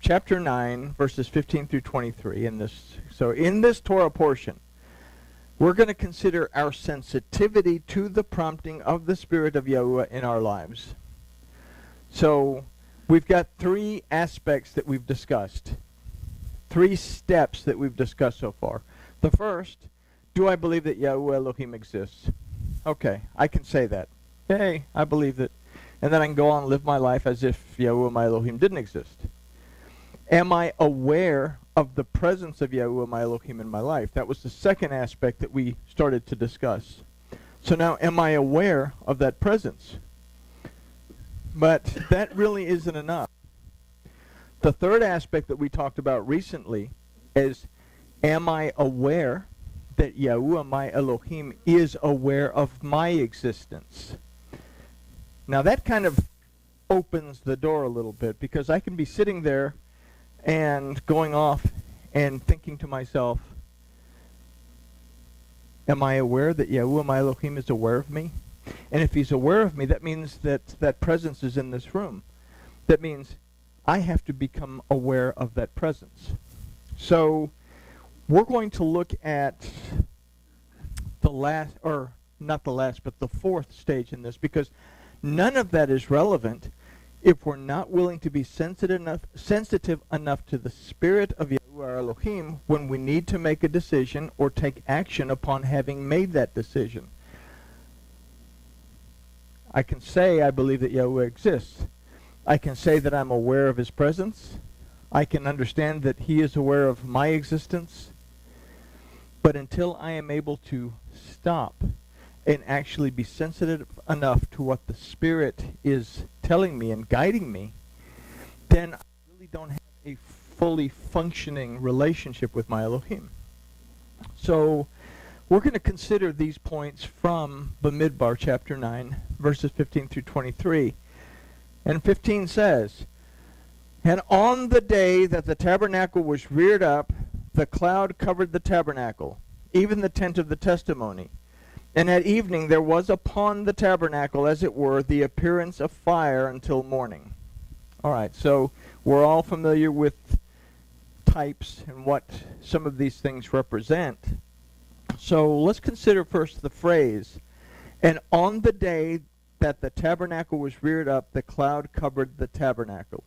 chapter 9, verses 15 through 23. So in this Torah portion, we're going to consider our sensitivity to the prompting of the Spirit of Yahuwah in our lives. So we've got three aspects that we've discussed, three steps that we've discussed so far. The first, do I believe that Yahuwah Elohim exists? Okay, I can say that. Hey, I believe it. And then I can go on and live my life as if Yahuwah my Elohim didn't exist. Am I aware of the presence of Yahuwah my Elohim in my life? That was the second aspect that we started to discuss. So now, am I aware of that presence? But that really isn't enough. The third aspect that we talked about recently is, am I aware that Yahuwah my Elohim is aware of my existence? Now that kind of opens the door a little bit, because I can be sitting there and going off and thinking to myself, am I aware that Yahuwah my Elohim is aware of me? And if he's aware of me, that means that that presence is in this room. That means I have to become aware of that presence. So we're going to look at the last, or not the last, but the fourth stage in this, because none of that is relevant if we're not willing to be sensitive enough to the Spirit of Yahuwah our Elohim when we need to make a decision or take action upon having made that decision. I can say I believe that Yahuwah exists. I can say that I'm aware of his presence. I can understand that he is aware of my existence. But until I am able to stop and actually be sensitive enough to what the Spirit is telling me and guiding me, then I really don't have a fully functioning relationship with my Elohim. So we're going to consider these points from Bemidbar chapter 9, verses 15 through 23. And 15 says, "And on the day that the tabernacle was reared up, the cloud covered the tabernacle, even the tent of the testimony. And at evening there was upon the tabernacle, as it were, the appearance of fire until morning." All right, so we're all familiar with types and what some of these things represent. So let's consider first the phrase, "And on the day that the tabernacle was reared up, the cloud covered the tabernacle."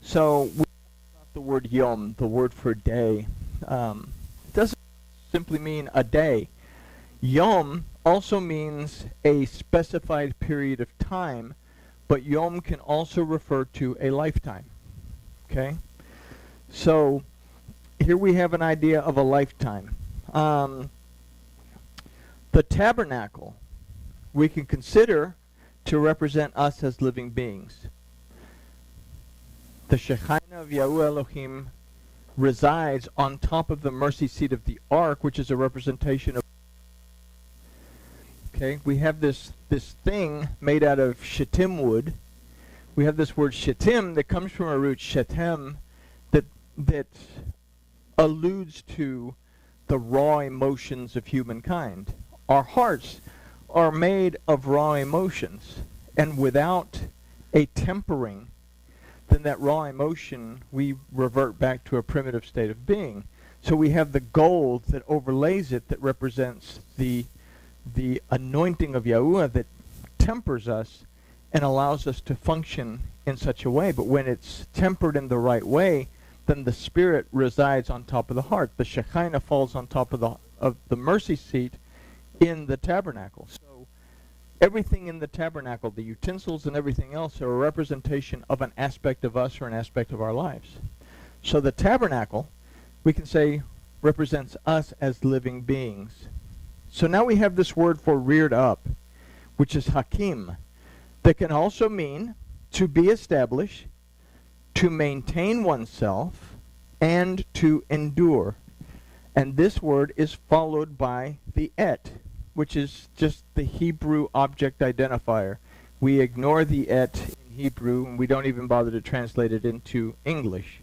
So we talk about the word yom, the word for day. It doesn't simply mean a day. Yom also means a specified period of time, but yom can also refer to a lifetime. Okay? So here we have an idea of a lifetime. The tabernacle we can consider to represent us as living beings. The Shekinah of Yahuwah Elohim resides on top of the mercy seat of the ark, which is a representation of. Okay, we have this thing made out of shittim wood. We have this word shittim that comes from a root shetem that alludes to the raw emotions of humankind. Our hearts are made of raw emotions, and without a tempering, then that raw emotion, we revert back to a primitive state of being. So we have the gold that overlays it that represents the anointing of Yahuwah that tempers us and allows us to function in such a way. But when it's tempered in the right way, then the Spirit resides on top of the heart. The Shekinah falls on top of the mercy seat in the tabernacle. So everything in the tabernacle, the utensils and everything else, are a representation of an aspect of us or an aspect of our lives. So the tabernacle, we can say, represents us as living beings. So now we have this word for reared up, which is hakim, that can also mean to be established, to maintain oneself, and to endure. And this word is followed by the et, which is just the Hebrew object identifier. We ignore the et in Hebrew, and we don't even bother to translate it into English.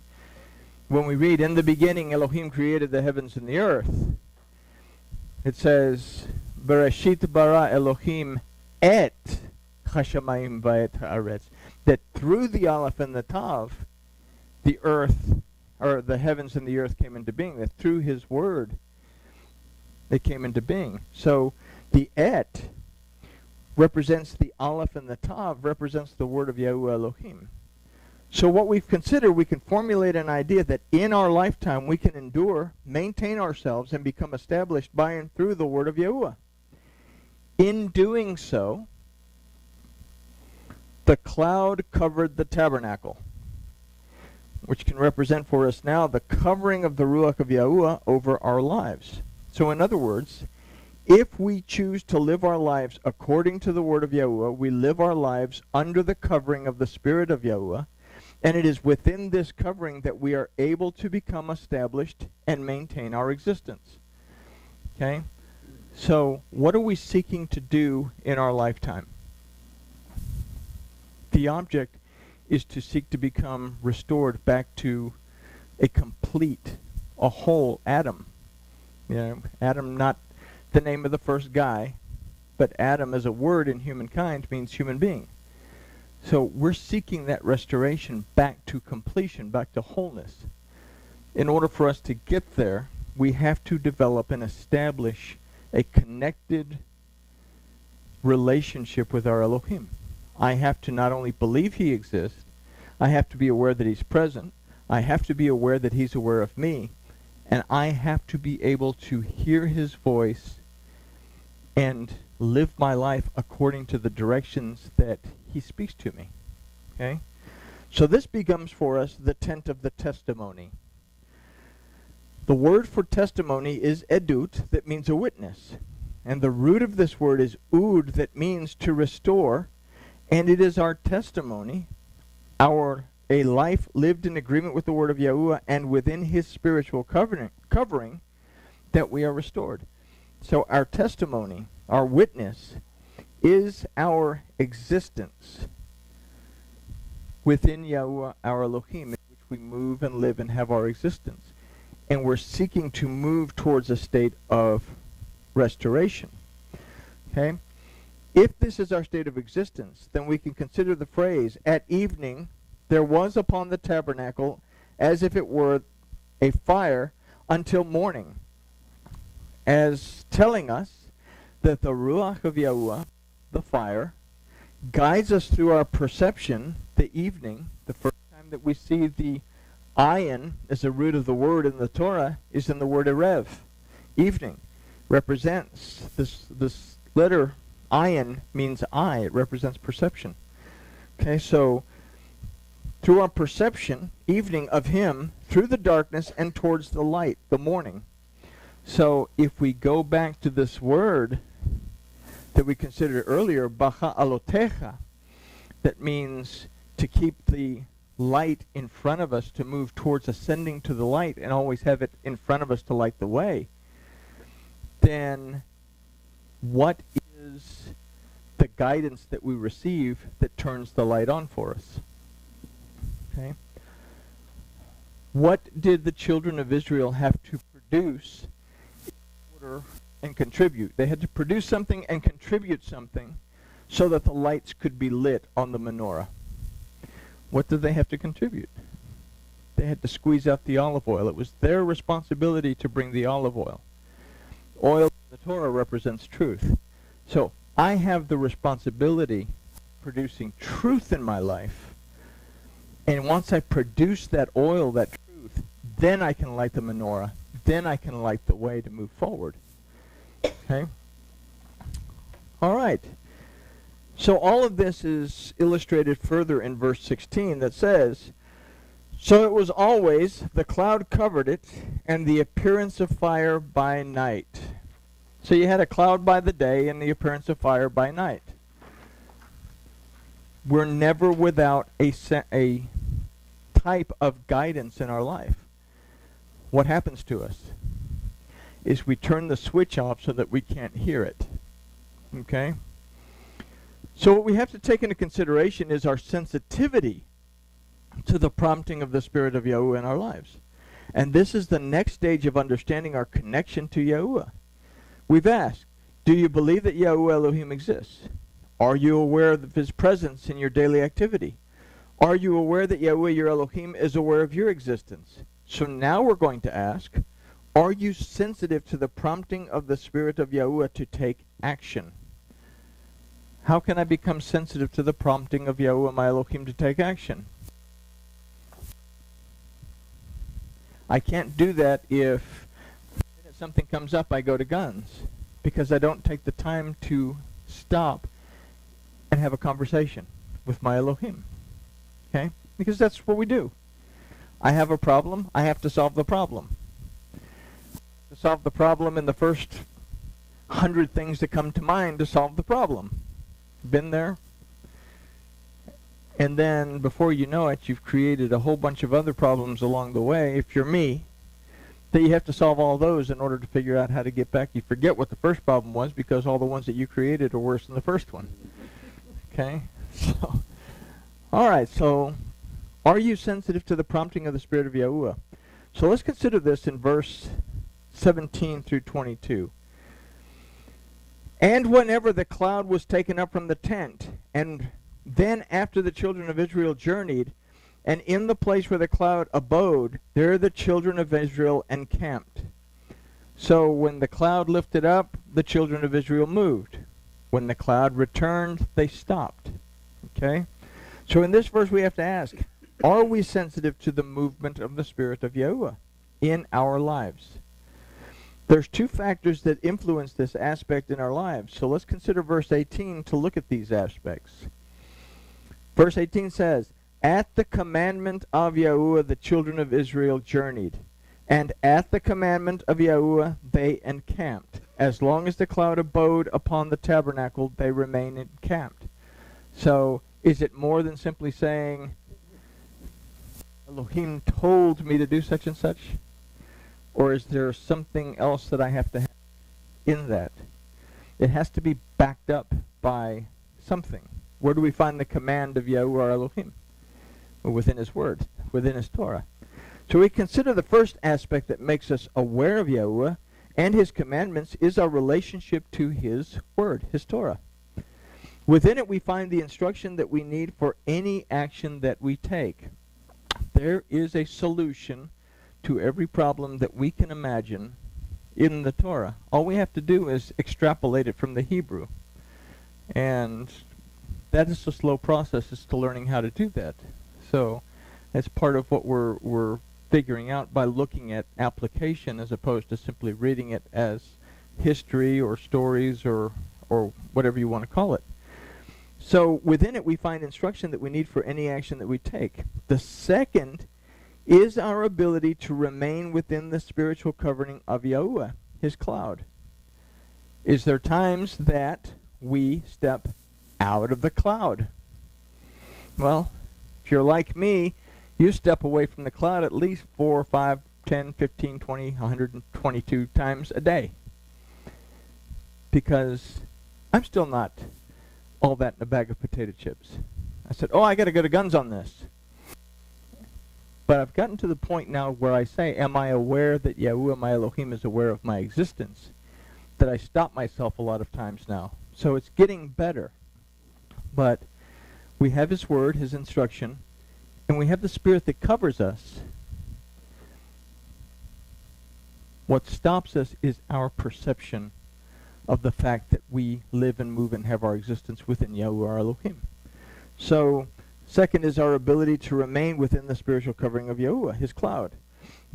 When we read, "In the beginning Elohim created the heavens and the earth," it says, "Bereshit bara Elohim et hashamayim va'et haaretz," that through the aleph and the tav, the earth, or the heavens and the earth came into being, that through his word they came into being. So the Et represents the Aleph, and the Tav represents the word of Yahuwah Elohim. So what we've considered, we can formulate an idea that in our lifetime we can endure, maintain ourselves, and become established by and through the word of Yahuwah. In doing so, the cloud covered the tabernacle, which can represent for us now the covering of the Ruach of Yahuwah over our lives. So in other words, if we choose to live our lives according to the word of Yahuwah, we live our lives under the covering of the Spirit of Yahuwah, and it is within this covering that we are able to become established and maintain our existence. Okay? So, what are we seeking to do in our lifetime? The object is to seek to become restored back to a complete, a whole Adam. You know, Adam, not the name of the first guy, but Adam as a word in humankind means human being. So we're seeking that restoration back to completion, back to wholeness. In order for us to get there, we have to develop and establish a connected relationship with our Elohim. I have to not only believe he exists, I have to be aware that he's present, I have to be aware that he's aware of me, and I have to be able to hear his voice and live my life according to the directions that he speaks to me. Okay? So this becomes for us the tent of the testimony. The word for testimony is edut, that means a witness. And the root of this word is ud, that means to restore. And it is our testimony, a life lived in agreement with the word of Yahuwah and within his spiritual covering, that we are restored. So our testimony, our witness, is our existence within Yahuwah, our Elohim, in which we move and live and have our existence. And we're seeking to move towards a state of restoration. Okay? If this is our state of existence, then we can consider the phrase, at evening there was upon the tabernacle as if it were a fire until morning, as telling us that the Ruach of Yahuwah, the fire, guides us through our perception, the evening. The first time that we see the ayin as a root of the word in the Torah is in the word erev. Evening represents, this letter ayin means eye. It represents perception. Okay, so through our perception, evening of him, through the darkness and towards the light, the morning. So if we go back to this word that we considered earlier, Baha'alotecha, that means to keep the light in front of us, to move towards ascending to the light and always have it in front of us to light the way, then what is the guidance that we receive that turns the light on for us? Okay. What did the children of Israel have to produce in order and contribute? They had to produce something and contribute something so that the lights could be lit on the menorah. What did they have to contribute? They had to squeeze out the olive oil. It was their responsibility to bring the olive oil. Oil in the Torah represents truth. So I have the responsibility of producing truth in my life. And once I produce that oil, that truth, then I can light the menorah. Then I can light the way to move forward. Okay? All right. So all of this is illustrated further in verse 16 that says, so it was always, the cloud covered it, and the appearance of fire by night. So you had a cloud by the day and the appearance of fire by night. We're never without a type of guidance in our life. What happens to us is we turn the switch off so that we can't hear it. Okay? So what we have to take into consideration is our sensitivity to the prompting of the Spirit of Yahuwah in our lives. And this is the next stage of understanding our connection to Yahuwah. We've asked, do you believe that Yahuwah Elohim exists? Are you aware of his presence in your daily activity? Are you aware that Yahuwah your Elohim is aware of your existence? So now we're going to ask, are you sensitive to the prompting of the Spirit of Yahuwah to take action? How can I become sensitive to the prompting of Yahuwah my Elohim to take action? I can't do that if something comes up, I go to guns, because I don't take the time to stop and have a conversation with my Elohim. Okay? Because that's what we do. I have a problem, I have to solve the problem. To solve the problem in the first 100 things that come to mind to solve the problem. Been there? And then before you know it, you've created a whole bunch of other problems along the way, if you're me, that you have to solve all those in order to figure out how to get back. You forget what the first problem was because all the ones that you created are worse than the first one. Okay? So, all right, so are you sensitive to the prompting of the Spirit of Yahuwah? So let's consider this in verse 17 through 22. And whenever the cloud was taken up from the tent, and then after the children of Israel journeyed, and in the place where the cloud abode, there the children of Israel encamped. So when the cloud lifted up, the children of Israel moved. When the cloud returned, they stopped. Okay? So in this verse we have to ask, are we sensitive to the movement of the Spirit of Yahuwah in our lives? There's two factors that influence this aspect in our lives. So let's consider verse 18 to look at these aspects. Verse 18 says, at the commandment of Yahuwah the children of Israel journeyed, and at the commandment of Yahuwah they encamped. As long as the cloud abode upon the tabernacle, they remained encamped. So, is it more than simply saying, Elohim told me to do such and such? Or is there something else that I have to have in that? It has to be backed up by something. Where do we find the command of Yahuwah our Elohim? Within his word, within his Torah. So we consider the first aspect that makes us aware of Yahuwah and his commandments is our relationship to his word, his Torah. Within it we find the instruction that we need for any action that we take. There is a solution to every problem that we can imagine in the Torah. All we have to do is extrapolate it from the Hebrew. And that is a slow process as to learning how to do that. So that's part of what we're figuring out by looking at application as opposed to simply reading it as history or stories or whatever you want to call it. So within it we find instruction that we need for any action that we take. The second is our ability to remain within the spiritual covering of Yahuwah, his cloud. Is there times that we step out of the cloud? Well, if you're like me, you step away from the cloud at least 4, 5, 10, 15, 20, 122 times a day. Because I'm still not all that in a bag of potato chips. I said, I got to go to guns on this. But I've gotten to the point now where I say, am I aware that Yahuwah my Elohim is aware of my existence? That I stop myself a lot of times now. So it's getting better. But we have his word, his instruction, and we have the Spirit that covers us. What stops us is our perception of the fact that we live and move and have our existence within Yahuwah our Elohim. So, second is our ability to remain within the spiritual covering of Yahuwah, his cloud.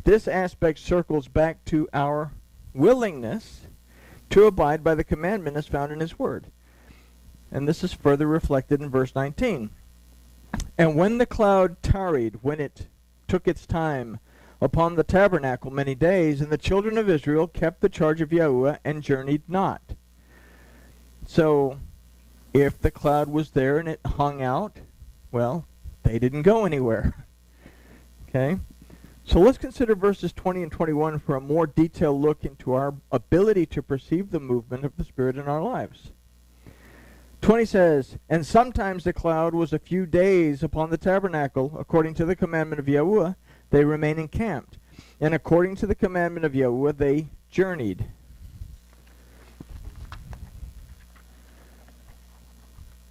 This aspect circles back to our willingness to abide by the commandment as found in his word. And this is further reflected in verse 19. And when the cloud tarried, when it took its time upon the tabernacle many days, and the children of Israel kept the charge of Yahuwah and journeyed not. So, if the cloud was there and it hung out, well, they didn't go anywhere. Okay? So let's consider verses 20 and 21 for a more detailed look into our ability to perceive the movement of the Spirit in our lives. 20 says, and sometimes the cloud was a few days upon the tabernacle, according to the commandment of Yahuwah, they remain encamped. And according to the commandment of Yahuwah, they journeyed.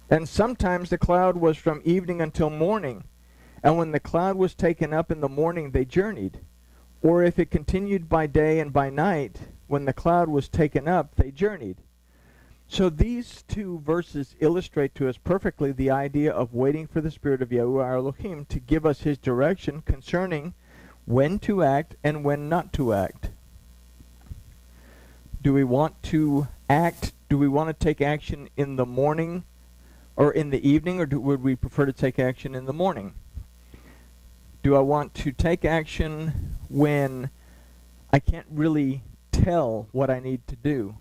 And sometimes the cloud was from evening until morning, And when the cloud was taken up in the morning, they journeyed. Or if it continued by day and by night, when the cloud was taken up, they journeyed. So these two verses illustrate to us perfectly the idea of waiting for the Spirit of Yahuwah our Elohim to give us his direction concerning when to act and when not to act. Do we want to act? Do we want to take action in the morning or in the evening, or would we prefer to take action in the morning? Do I want to take action when I can't really tell what I need to do?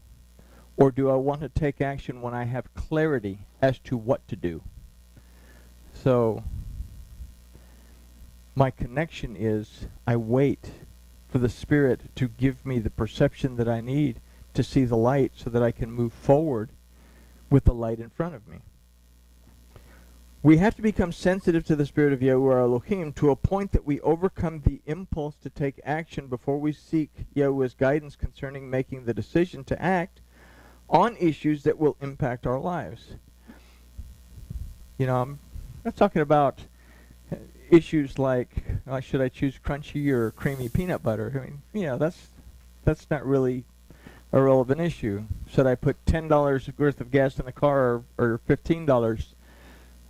Or do I want to take action when I have clarity as to what to do? So, my connection is I wait for the Spirit to give me the perception that I need to see the light so that I can move forward with the light in front of me. We have to become sensitive to the Spirit of Yahuwah our Elohim to a point that we overcome the impulse to take action before we seek Yahuwah's guidance concerning making the decision to act on issues that will impact our lives. You know, I'm not talking about issues like, should I choose crunchy or creamy peanut butter? I mean, you know, that's not really a relevant issue. Should I put $10 worth of gas in the car or $15?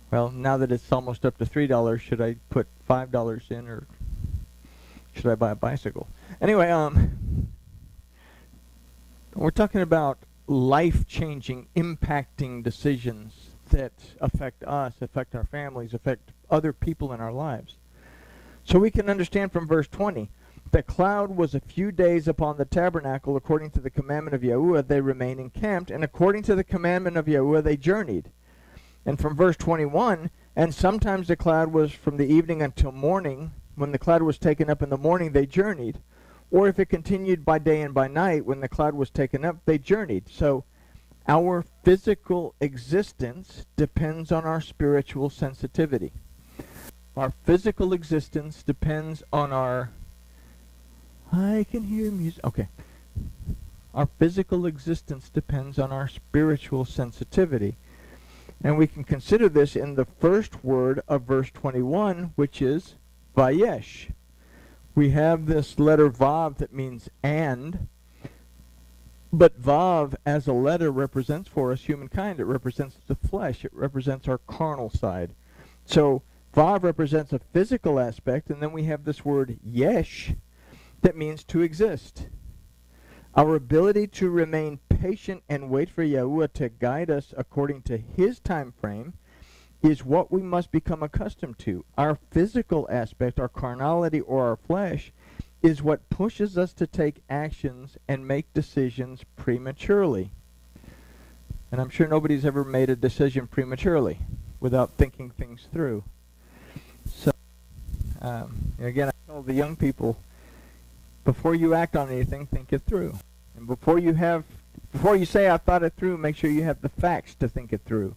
Well, now that it's almost up to $3, should I put $5 in, or should I buy a bicycle? Anyway, we're talking about life-changing, impacting decisions that affect us, affect our families, affect other people in our lives. So we can understand from verse 20, the cloud was a few days upon the tabernacle. According to the commandment of Yahuwah, they remained encamped, and according to the commandment of Yahuwah, they journeyed. And from verse 21, and sometimes the cloud was from the evening until morning. When the cloud was taken up in the morning, they journeyed. Or if it continued by day and by night, when the cloud was taken up, they journeyed. So our physical existence depends on our spiritual sensitivity. Our physical existence depends on our... I can hear music. Okay. Our physical existence depends on our spiritual sensitivity. And we can consider this in the first word of verse 21, which is Vayesh. We have this letter Vav that means and, but Vav as a letter represents for us humankind. It represents the flesh. It represents our carnal side. So Vav represents a physical aspect, and then we have this word Yesh that means to exist. Our ability to remain patient and wait for Yahuwah to guide us according to his time frame is what we must become accustomed to. Our physical aspect, our carnality or our flesh, is what pushes us to take actions and make decisions prematurely. And I'm sure nobody's ever made a decision prematurely without thinking things through. So, again, I tell the young people, before you act on anything, think it through. And before you say I've thought it through, make sure you have the facts to think it through.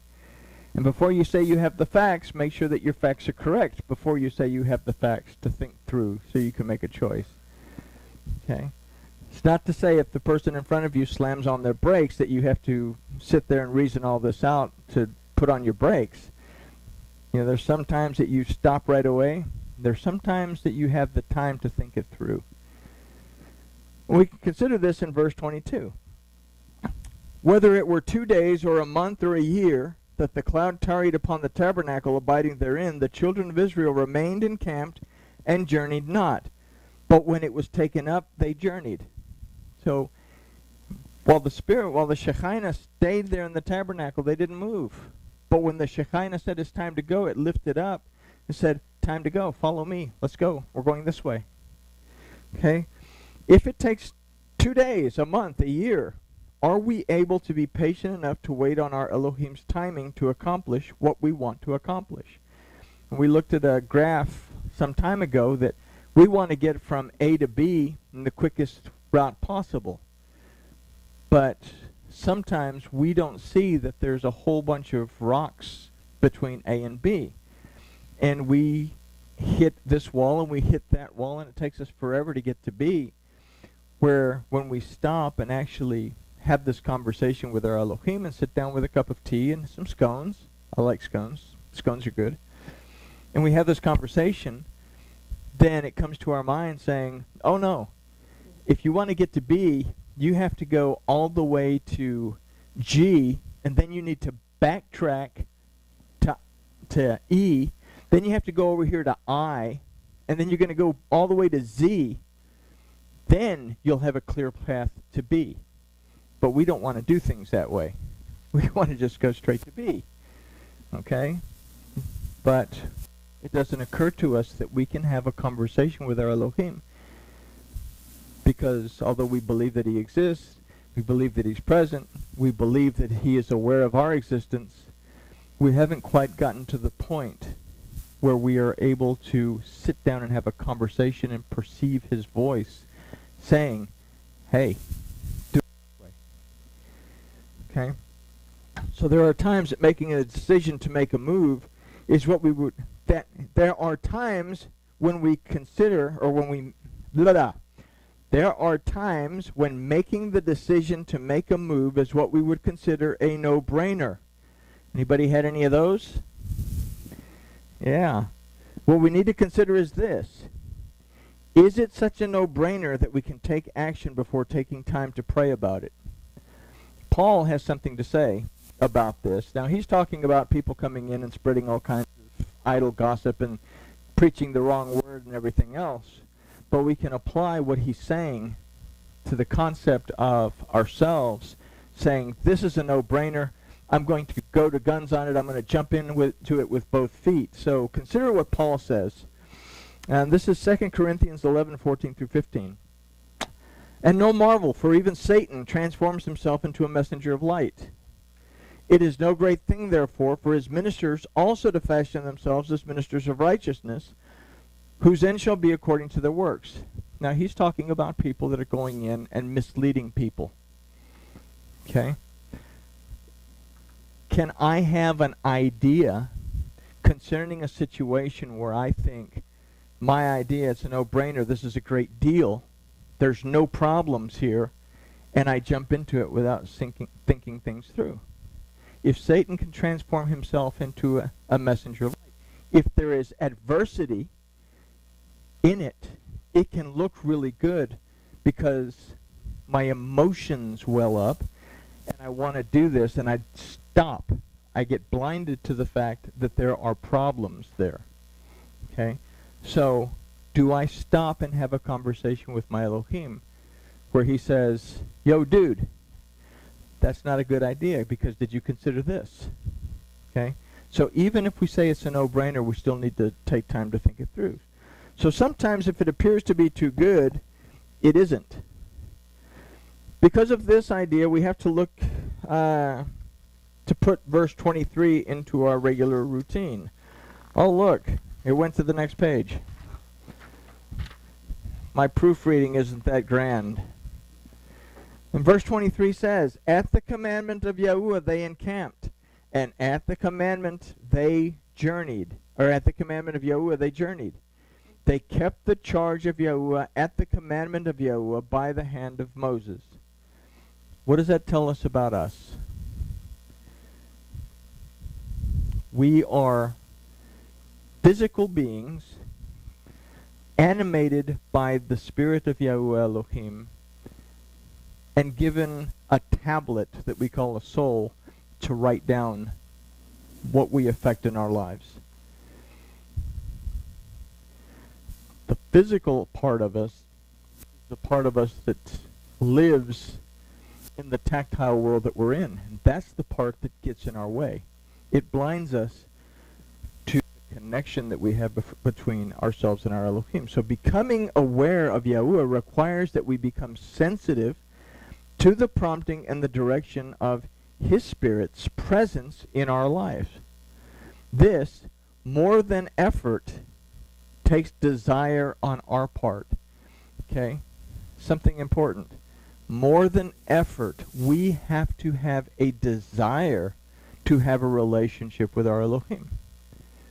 And before you say you have the facts, make sure that your facts are correct before you say you have the facts to think through so you can make a choice. Okay? It's not to say if the person in front of you slams on their brakes that you have to sit there and reason all this out to put on your brakes. You know, there's some times that you stop right away. There's some times that you have the time to think it through. We can consider this in verse 22. Whether it were 2 days or a month or a year that the cloud tarried upon the tabernacle abiding therein, the children of Israel remained encamped and journeyed not. But when it was taken up, they journeyed. So while the Shekinah stayed there in the tabernacle, they didn't move. But when the Shekinah said it's time to go, it lifted up and said, time to go, follow me, let's go, we're going this way. Okay? If it takes 2 days, a month, a year, are we able to be patient enough to wait on our Elohim's timing to accomplish what we want to accomplish? And we looked at a graph some time ago that we want to get from A to B in the quickest route possible. But sometimes we don't see that there's a whole bunch of rocks between A and B. And we hit this wall and we hit that wall, and it takes us forever to get to B. Where when we stop and actually have this conversation with our Elohim and sit down with a cup of tea and some scones. I like scones. Scones are good. and we have this conversation, then it comes to our mind saying, oh no, if you want to get to B, you have to go all the way to G, and then you need to backtrack to E, then you have to go over here to I, and then you're going to go all the way to Z. Then you'll have a clear path to B. But we don't want to do things that way. We want to just go straight to B. Okay? But it doesn't occur to us that we can have a conversation with our Elohim. Because although we believe that he exists, we believe that he's present, we believe that he is aware of our existence, we haven't quite gotten to the point where we are able to sit down and have a conversation and perceive his voice saying, hey, do it this way. Okay? So there are times that making a decision to make a move is what we would, that there are times when we consider, or when we, there are times when making the decision to make a move is what we would consider a no-brainer. Anybody had any of those? Yeah. What we need to consider is this. Is it such a no-brainer that we can take action before taking time to pray about it? Paul has something to say about this. Now, he's talking about people coming in and spreading all kinds of idle gossip and preaching the wrong word and everything else. But we can apply what he's saying to the concept of ourselves, saying, this is a no-brainer. I'm going to go to guns on it. I'm going to jump into it with both feet. So consider what Paul says. And this is 2 Corinthians 11:14 through 15. And no marvel, for even Satan transforms himself into a messenger of light. It is no great thing, therefore, for his ministers also to fashion themselves as ministers of righteousness, whose end shall be according to their works. Now he's talking about people that are going in and misleading people. Okay? Can I have an idea concerning a situation where I think my idea is a no-brainer, this is a great deal, there's no problems here, and I jump into it without thinking things through? If Satan can transform himself into a messenger of light, if there is adversity in it, it can look really good because my emotions well up and I want to do this and I stop. I get blinded to the fact that there are problems there. Okay? So, do I stop and have a conversation with my Elohim where he says, yo, dude, that's not a good idea because did you consider this? Okay? So even if we say it's a no-brainer, we still need to take time to think it through. So sometimes if it appears to be too good, it isn't. Because of this idea, we have to look to put verse 23 into our regular routine. Oh, look, it went to the next page. My proofreading isn't that grand. And verse 23 says, at the commandment of Yahuwah they encamped, and at the commandment they journeyed. Or at the commandment of Yahuwah they journeyed. They kept the charge of Yahuwah at the commandment of Yahuwah by the hand of Moses. What does that tell us about us? We are physical beings animated by the Spirit of Yahuwah Elohim and given a tablet that we call a soul to write down what we affect in our lives. The physical part of us is the part of us that lives in the tactile world that we're in. And that's the part that gets in our way. It blinds us to the connection that we have between ourselves and our Elohim. So becoming aware of Yahuwah requires that we become sensitive to the prompting and the direction of His Spirit's presence in our lives. This, more than effort, takes desire on our part. Okay? Something important. More than effort, we have to have a desire to have a relationship with our Elohim.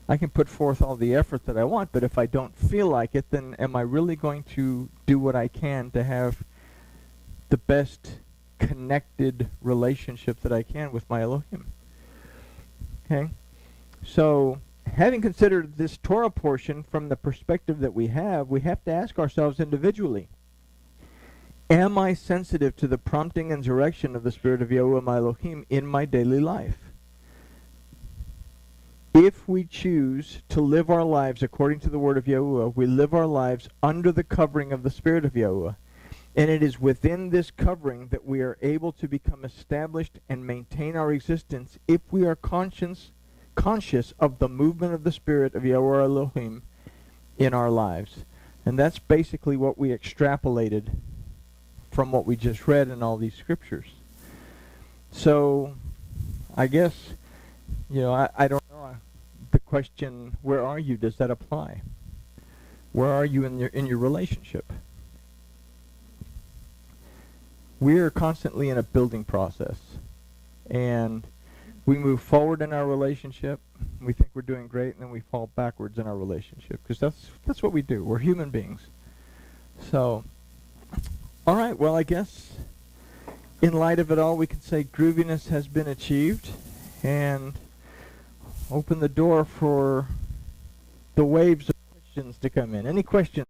I can put forth all the effort that I want, but if I don't feel like it, then am I really going to do what I can to have the best connected relationship that I can with my Elohim? Okay? So, having considered this Torah portion from the perspective that we have to ask ourselves individually, am I sensitive to the prompting and direction of the Spirit of Yahuwah my Elohim in my daily life? If we choose to live our lives according to the word of Yahuwah, we live our lives under the covering of the Spirit of Yahuwah. And it is within this covering that we are able to become established and maintain our existence if we are conscious of the movement of the Spirit of Yahuwah Elohim in our lives. And that's basically what we extrapolated from what we just read in all these scriptures. So, I guess, I don't know. The question, where are you, does that apply? Where are you in your relationship? We are constantly in a building process. And we move forward in our relationship. We think we're doing great, and then we fall backwards in our relationship. Because that's what we do. We're human beings. So, all right, well, I guess in light of it all, we can say grooviness has been achieved, and open the door for the waves of questions to come in. Any questions?